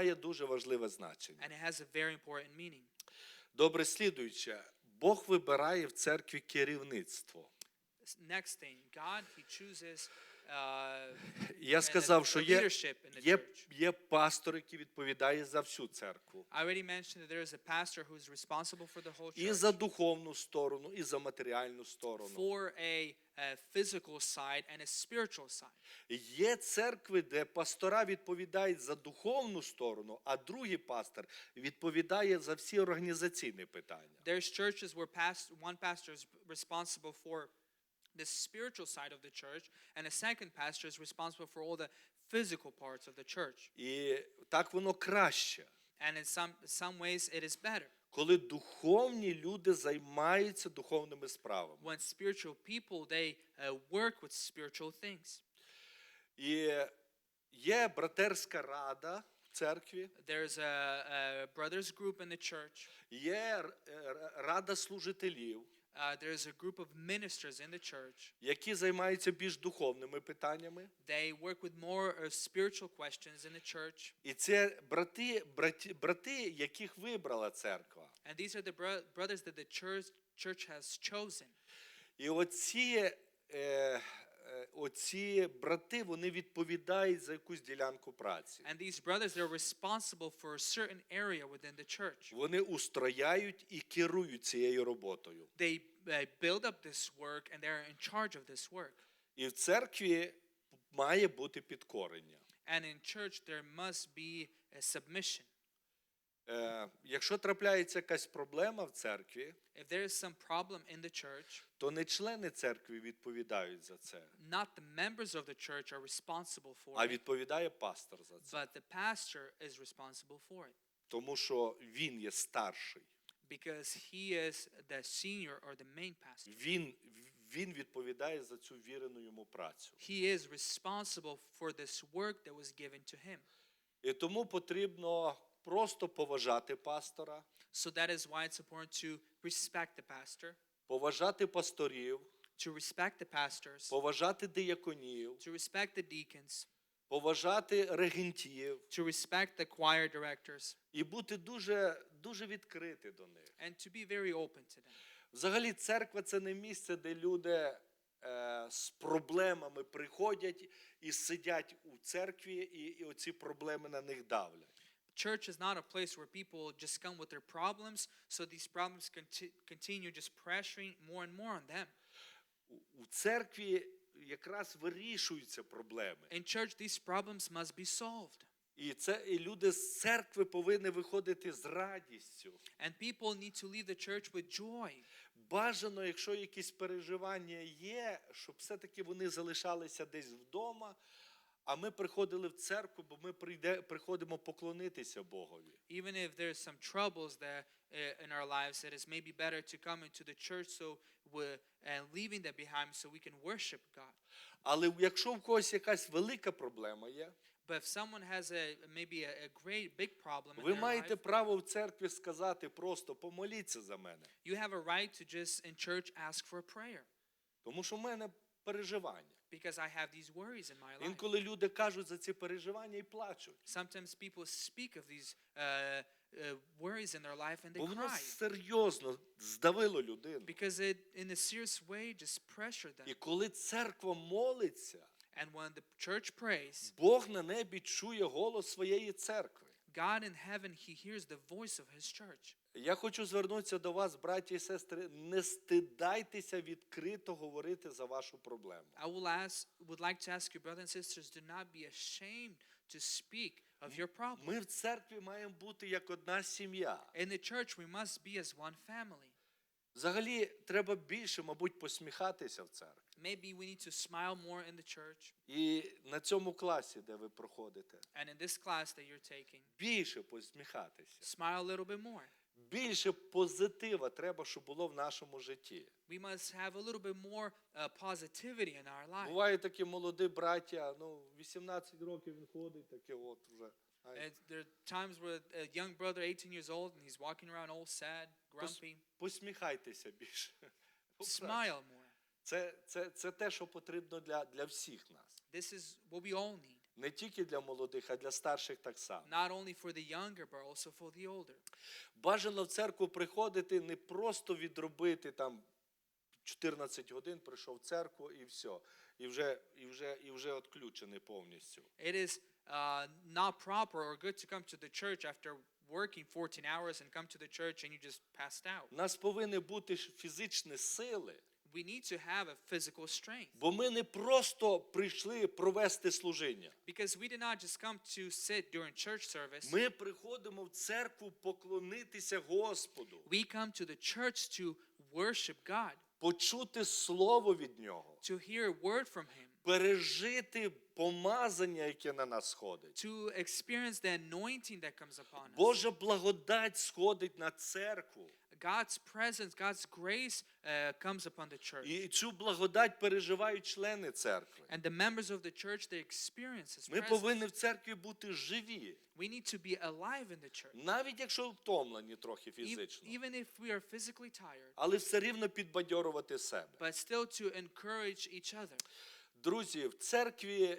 має дуже важливе значення. and it has a very important meaning. Добре, слідуюче. Бог вибирає в церкві керівництво. Next thing, God, He chooses Я сказав, що leadership in the church. є пастор, який відповідає за всю церкву. I already mentioned that there is a pastor who is responsible for the whole І за church, духовну сторону, і за матеріальну сторону. for a physical side and a spiritual side. Є церкви, де пастора відповідають за духовну сторону, а другий пастор відповідає за всі організаційні питання. There's churches where one pastor is responsible for the spiritual side of the church, and a second pastor is responsible for all the physical parts of the church. І так воно краще, And in some ways it is better коли духовні люди займаються духовними справами. when spiritual people they work with spiritual things. І є братерська рада в церкві, There's a brothers group in the church. є рада служителів, There's a group of ministers in the church. які займаються більш духовними питаннями. They work with more spiritual questions in the church. І це брати, яких вибрала церква. And these are the brothers that the church has chosen. І оці брати, вони відповідають за якусь ділянку праці. And these brothers, they're responsible for a certain area within the church. Вони устрояють і керують цією роботою. They build up this work and they're in charge of this work. І в церкві має бути підкорення. And in church there must be a submission. Якщо трапляється якась проблема в церкві, If there is some problem in the church, то не члени церкви відповідають за це, not the members of the church are responsible for а it, відповідає пастор за це. but the pastor is responsible for it. Тому що він є старший. Because he is the senior or the main pastor. Він відповідає за цю вірену йому працю. He is responsible for this work that was given to him. І тому потрібно просто поважати пастора, So that is why it's important to respect the pastor, поважати пасторів, to respect the pastors, поважати дияконів, to respect the deacons, поважати регентів to respect the choir directors, і бути дуже відкриті до них. and to be very open to them. Взагалі церква – це не місце, де люди з проблемами приходять і сидять у церкві, і оці проблеми на них давлять. Church is not a place where people just come with their problems, so these problems continue just pressuring more and more on them. У церкві якраз вирішуються проблеми. In church, these problems must be solved. І люди з церкви повинні виходити з радістю. And people need to leave the church with joy. Бажано, якщо якісь переживання є, щоб все-таки вони залишалися десь вдома, а ми приходили в церкву, бо ми приходимо поклонитися Богові. Even if there's some troubles there in our lives, it is maybe better to come into the church so and leaving them behind so we can worship God. Але якщо в когось якась велика проблема є, But if someone has maybe a great big problem in ви their маєте life, право в церкві сказати просто «помоліться за мене», you have a right to just in church ask for a prayer. тому що в мене переживання. Because I have these worries in my life. Інколи люди кажуть за ці переживання і плачуть. Sometimes people speak of these worries in their life and they Бо воно cry. серйозно здавило людину. Because it in a serious way just pressured them. І коли церква молиться, And when the church prays, Бог на небі чує голос своєї церкви. God in heaven, he hears the voice of his church. Я хочу звернутися до вас, браті і сестри, не стидайтеся відкрито говорити за вашу проблему. I would like to ask you, brothers and sisters, do not be ashamed to speak of your problem. Ми в церкві маємо бути як одна сім'я. In the church, we must be as one family. Взагалі, треба більше, мабуть, посміхатися в церкві. Maybe we need to smile more in the church. І на цьому класі, де ви проходите, And in this class that you're taking, більше посміхатися. smile a little bit more. Більше позитива треба, щоб було в нашому житті. We must have a little bit more positivity in our life. Бувають такі молоді браття, 18 років він ходить, таке от вже. And there are times where a young brother, 18 years old, and he's walking around all sad, grumpy. Посміхайтеся більше. Smile more. Це те, що потрібно для всіх нас. This is what we all need. Не тільки для молодих, а для старших так само. Not only for the younger, but also for the older. Бажано в церкву приходити не просто відробити там 14 годин, прийшов в церкву і все. І вже відключений повністю. It is not proper or good to come to the church after working 14 hours and come to the church and you just passed out. У нас повинні бути фізичні сили, We need to have a physical strength бо ми не просто прийшли провести служіння. because we did not just come to sit during church service. Ми приходимо в церкву поклонитися Господу, We come to the church to worship God, почути слово від Нього, to hear a word from Him, пережити помазання, яке на нас сходить. to experience the anointing that comes upon us. Божа благодать сходить на церкву. God's presence, God's grace comes upon the church. І цю благодать переживають члени церкви. And the members of the church, they experience His Ми presence. повинні в церкві бути живі, We need to be alive in the church. навіть якщо втомлені трохи E- фізично, Even if we are physically tired, але все рівно підбадьорювати себе. but still to encourage each other. Друзі, в церкві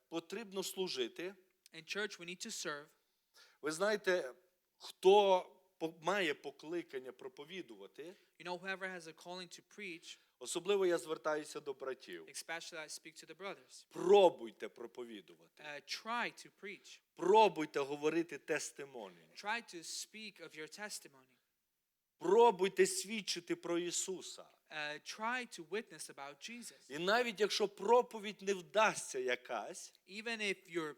потрібно служити. In church, we need to serve. Ви знаєте, хто має покликання проповідувати, You know, whoever has a calling to preach, особливо я звертаюся до братів. especially I speak to the brothers, Пробуйте проповідувати. try to preach. Пробуйте говорити тестимонії. Try to speak of your testimony. Пробуйте свідчити про Ісуса. Try to witness about Jesus. І навіть якщо проповідь не вдасться якась, Even if your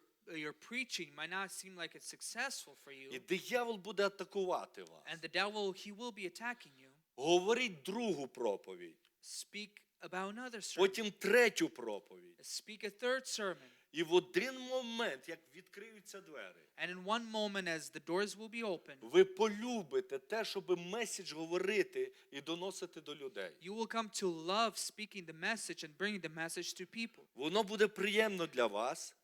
preaching might not seem like it's successful for і you, диявол буде атакувати вас, and the devil, he will be attacking you, говоріть другу проповідь, speak about another sermon. потім третю проповідь. Speak a third sermon. І в один момент, як відкриються двері, And in one moment, as the doors will be opened, ви полюбите те, щоб меседж говорити і доносити до людей. you will come to love speaking the message and bringing the message to people. Воно буде приємно для вас,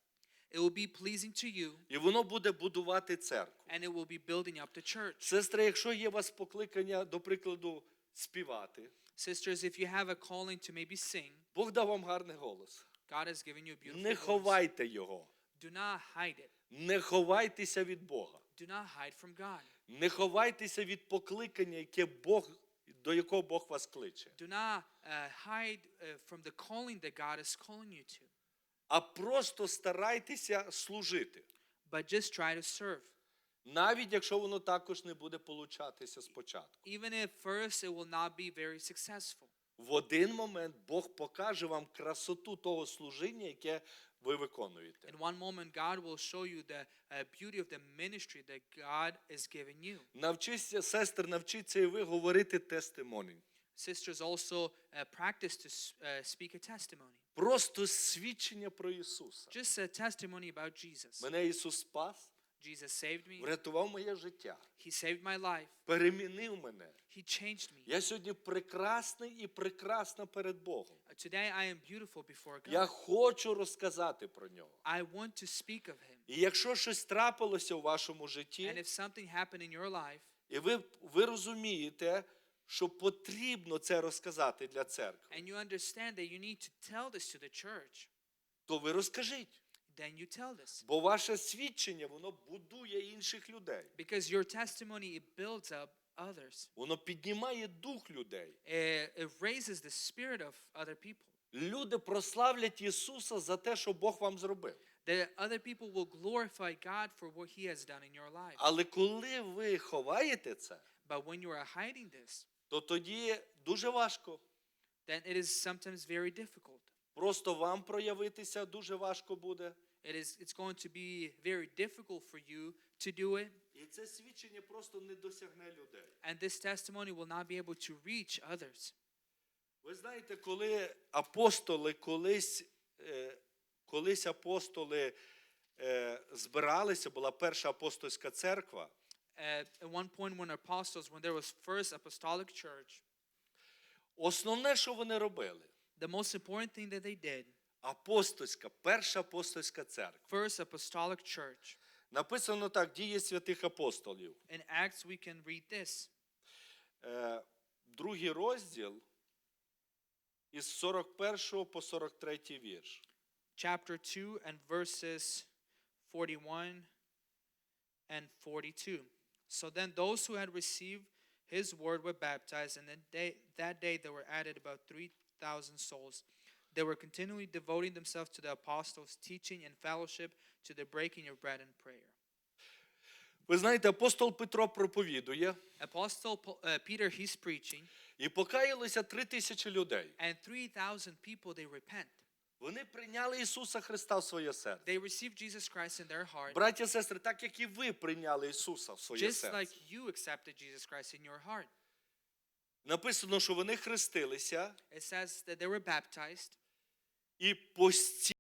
It will be pleasing to you, і воно буде будувати церкву. and it will be building up the church. Сестри, якщо є у вас покликання, до прикладу, співати, Sisters, if you have a calling to maybe sing, Бог дав вам гарний голос. God has given you a beautiful Не voice. ховайте його. Do not hide it. Не ховайтеся від Бога. Do not hide from God. Не ховайтеся від покликання, до якого Бог вас кличе. Do not hide from the calling that God is calling you to, А просто старайтеся служити. but just try to serve. Навіть якщо воно також не буде получатися спочатку. Even if first it will not be very successful. В один момент Бог покаже вам красоту того служіння, яке ви виконуєте. In one moment, God will show you the beauty of the ministry that God is giving you. Навчіться, сестри, навчіться і ви говорити тестимоні. Sisters also practice to speak a testimony. Просто свідчення про Ісуса. Just a testimony about Jesus. Мене Ісус спас, Jesus saved me. врятував моє життя, He saved my life. перемінив мене. He changed me. Я сьогодні прекрасний і прекрасна перед Богом. Today I am beautiful before Я God. хочу розказати про нього. I want to speak of Him. І якщо щось трапилося у вашому And житті, if something happened in your life, і ви розумієте, що потрібно це розказати для церкви, and you understand that you need to tell this to the church, то ви розкажіть. then you tell this. Бо ваше свідчення, воно будує інших людей. Because your testimony, it builds up others. Воно піднімає дух людей. It raises the spirit of other people. Люди прославлять Ісуса за те, що Бог вам зробив. The other people will glorify God for what He has done in your life. Але коли ви ховаєте це, But when you are hiding this, то тоді дуже важко. then it is sometimes very difficult. Просто вам проявитися дуже важко буде. It's going to be very difficult for you to do it. І це свідчення просто не досягне людей. And this testimony will not be able to reach others. Ви знаєте, коли апостоли колись апостоли збиралися, була перша апостольська церква, At one point when there was first apostolic church, основне, що вони робили, the most important thing that they did, перша апостольська церква. first apostolic church. Написано так, Дії святих апостолів. In Acts we can read this. Другий розділ із 41 по 43 вірш. chapter 2 and verses 41 and 42. So then those who had received his word were baptized, and that day there were added about 3,000 souls. They were continually devoting themselves to the apostles' teaching and fellowship, to the breaking of bread and prayer. Ви знаєте, апостол Петро проповідує, Apostle Peter, he's preaching, і покаялися 3,000 людей. and 3,000 people, they repent. Вони прийняли Ісуса Христа в своє серце. They receive Jesus Christ in their heart, Браті і сестри, так як і ви прийняли Ісуса в своє just серце. like you accepted Jesus Christ in your heart. Написано, що вони хрестилися It says that they were baptized, і постійно